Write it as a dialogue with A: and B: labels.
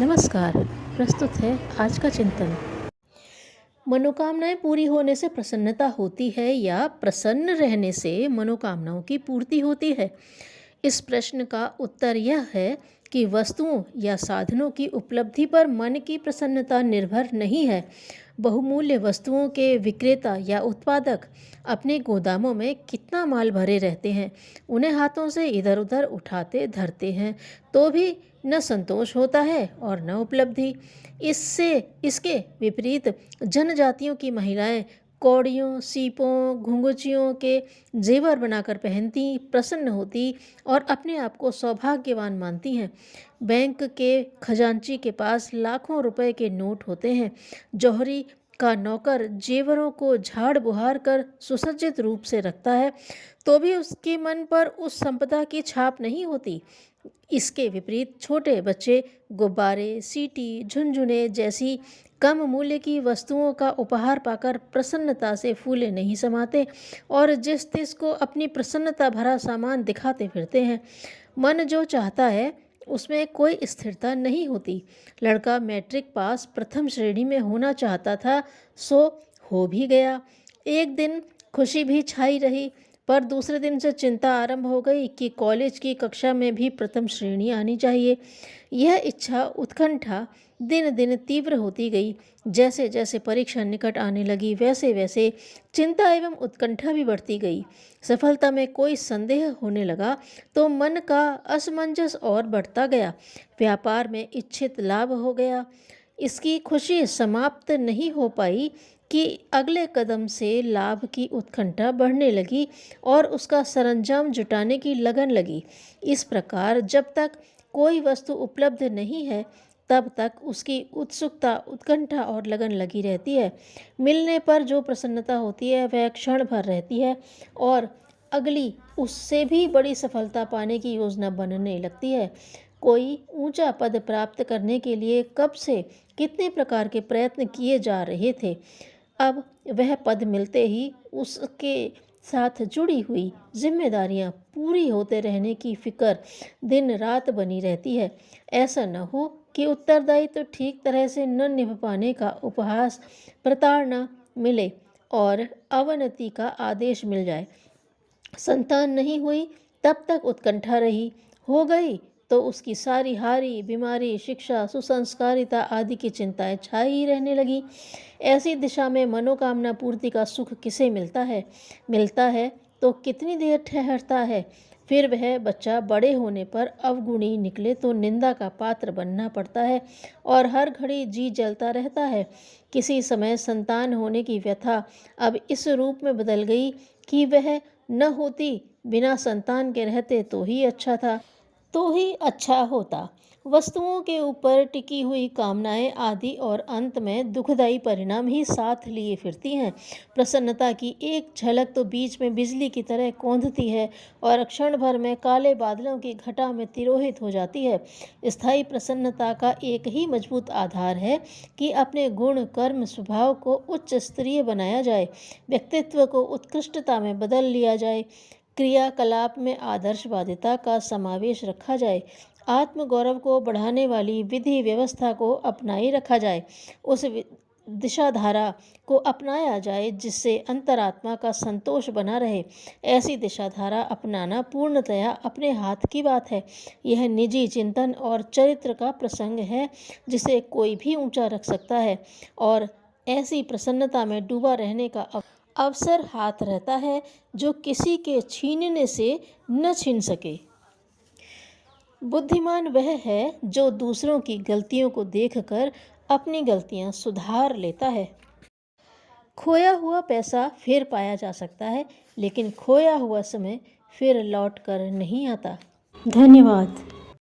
A: नमस्कार। प्रस्तुत है आज का चिंतन। मनोकामनाएं पूरी होने से प्रसन्नता होती है या प्रसन्न रहने से मनोकामनाओं की पूर्ति होती है? इस प्रश्न का उत्तर यह है कि वस्तुओं या साधनों की उपलब्धि पर मन की प्रसन्नता निर्भर नहीं है। बहुमूल्य वस्तुओं के विक्रेता या उत्पादक अपने गोदामों में कितना माल भरे रहते हैं, उन्हें हाथों से इधर उधर उठाते धरते हैं, तो भी न संतोष होता है और न उपलब्धि। इसके विपरीत जनजातियों की महिलाएं कौड़ियों, सीपों, घुंघुचियों के जेवर बनाकर पहनती, प्रसन्न होती और अपने आप को सौभाग्यवान मानती हैं। बैंक के खजांची के पास लाखों रुपए के नोट होते हैं। जौहरी का नौकर जेवरों को झाड़ बुहार कर सुसज्जित रूप से रखता है, तो भी उसके मन पर उस संपदा की छाप नहीं होती। इसके विपरीत छोटे बच्चे गुब्बारे, सीटी, झुनझुने जैसी कम मूल्य की वस्तुओं का उपहार पाकर प्रसन्नता से फूले नहीं समाते और जिस तिस को अपनी प्रसन्नता भरा सामान दिखाते फिरते हैं। मन जो चाहता है उसमें कोई स्थिरता नहीं होती। लड़का मैट्रिक पास प्रथम श्रेणी में होना चाहता था, सो हो भी गया। एक दिन खुशी भी छाई रही, पर दूसरे दिन से चिंता आरंभ हो गई कि कॉलेज की कक्षा में भी प्रथम श्रेणी आनी चाहिए। यह इच्छा, उत्कंठा दिन दिन तीव्र होती गई। जैसे जैसे परीक्षा निकट आने लगी, वैसे वैसे चिंता एवं उत्कंठा भी बढ़ती गई। सफलता में कोई संदेह होने लगा तो मन का असमंजस और बढ़ता गया। व्यापार में इच्छित लाभ हो गया, इसकी खुशी समाप्त नहीं हो पाई कि अगले कदम से लाभ की उत्कंठा बढ़ने लगी और उसका सरंजाम जुटाने की लगन लगी। इस प्रकार जब तक कोई वस्तु उपलब्ध नहीं है, तब तक उसकी उत्सुकता, उत्कंठा और लगन लगी रहती है। मिलने पर जो प्रसन्नता होती है वह क्षण भर रहती है और अगली उससे भी बड़ी सफलता पाने की योजना बनने लगती है। कोई ऊंचा पद प्राप्त करने के लिए कब से कितने प्रकार के प्रयत्न किए जा रहे थे, अब वह पद मिलते ही उसके साथ जुड़ी हुई जिम्मेदारियां पूरी होते रहने की फिक्र दिन रात बनी रहती है। ऐसा न हो कि उत्तरदायित्व ठीक तरह से न निभ पाने का उपहास, प्रताड़ना मिले और अवनति का आदेश मिल जाए। संतान नहीं हुई तब तक उत्कंठा रही, हो गई तो उसकी सारी हारी, बीमारी, शिक्षा, सुसंस्कारिता आदि की चिंताएं छाई ही रहने लगी। ऐसी दिशा में मनोकामना पूर्ति का सुख किसे मिलता है? मिलता है तो कितनी देर ठहरता है, फिर वह बच्चा बड़े होने पर अवगुणी निकले तो निंदा का पात्र बनना पड़ता है और हर घड़ी जी जलता रहता है। किसी समय संतान होने की व्यथा अब इस रूप में बदल गई कि वह न होती, बिना संतान के रहते तो ही अच्छा था, तो ही अच्छा होता। वस्तुओं के ऊपर टिकी हुई कामनाएं आदि और अंत में दुखदायी परिणाम ही साथ लिए फिरती हैं। प्रसन्नता की एक झलक तो बीच में बिजली की तरह कौंधती है और क्षण भर में काले बादलों की घटा में तिरोहित हो जाती है। स्थायी प्रसन्नता का एक ही मजबूत आधार है कि अपने गुण, कर्म, स्वभाव को उच्च स्तरीय बनाया जाए, व्यक्तित्व को उत्कृष्टता में बदल लिया जाए, क्रियाकलाप में आदर्शवादिता का समावेश रखा जाए, आत्मगौरव को बढ़ाने वाली विधि व्यवस्था को अपनाए रखा जाए, उस दिशाधारा को अपनाया जाए जिससे अंतरात्मा का संतोष बना रहे। ऐसी दिशाधारा अपनाना पूर्णतया अपने हाथ की बात है। यह निजी चिंतन और चरित्र का प्रसंग है जिसे कोई भी ऊंचा रख सकता है और ऐसी प्रसन्नता में डूबा रहने का अवसर हाथ रहता है जो किसी के छीनने से न छीन सके। बुद्धिमान वह है जो दूसरों की गलतियों को देखकर अपनी गलतियां सुधार लेता है। खोया हुआ पैसा फिर पाया जा सकता है, लेकिन खोया हुआ समय फिर लौट कर नहीं आता। धन्यवाद।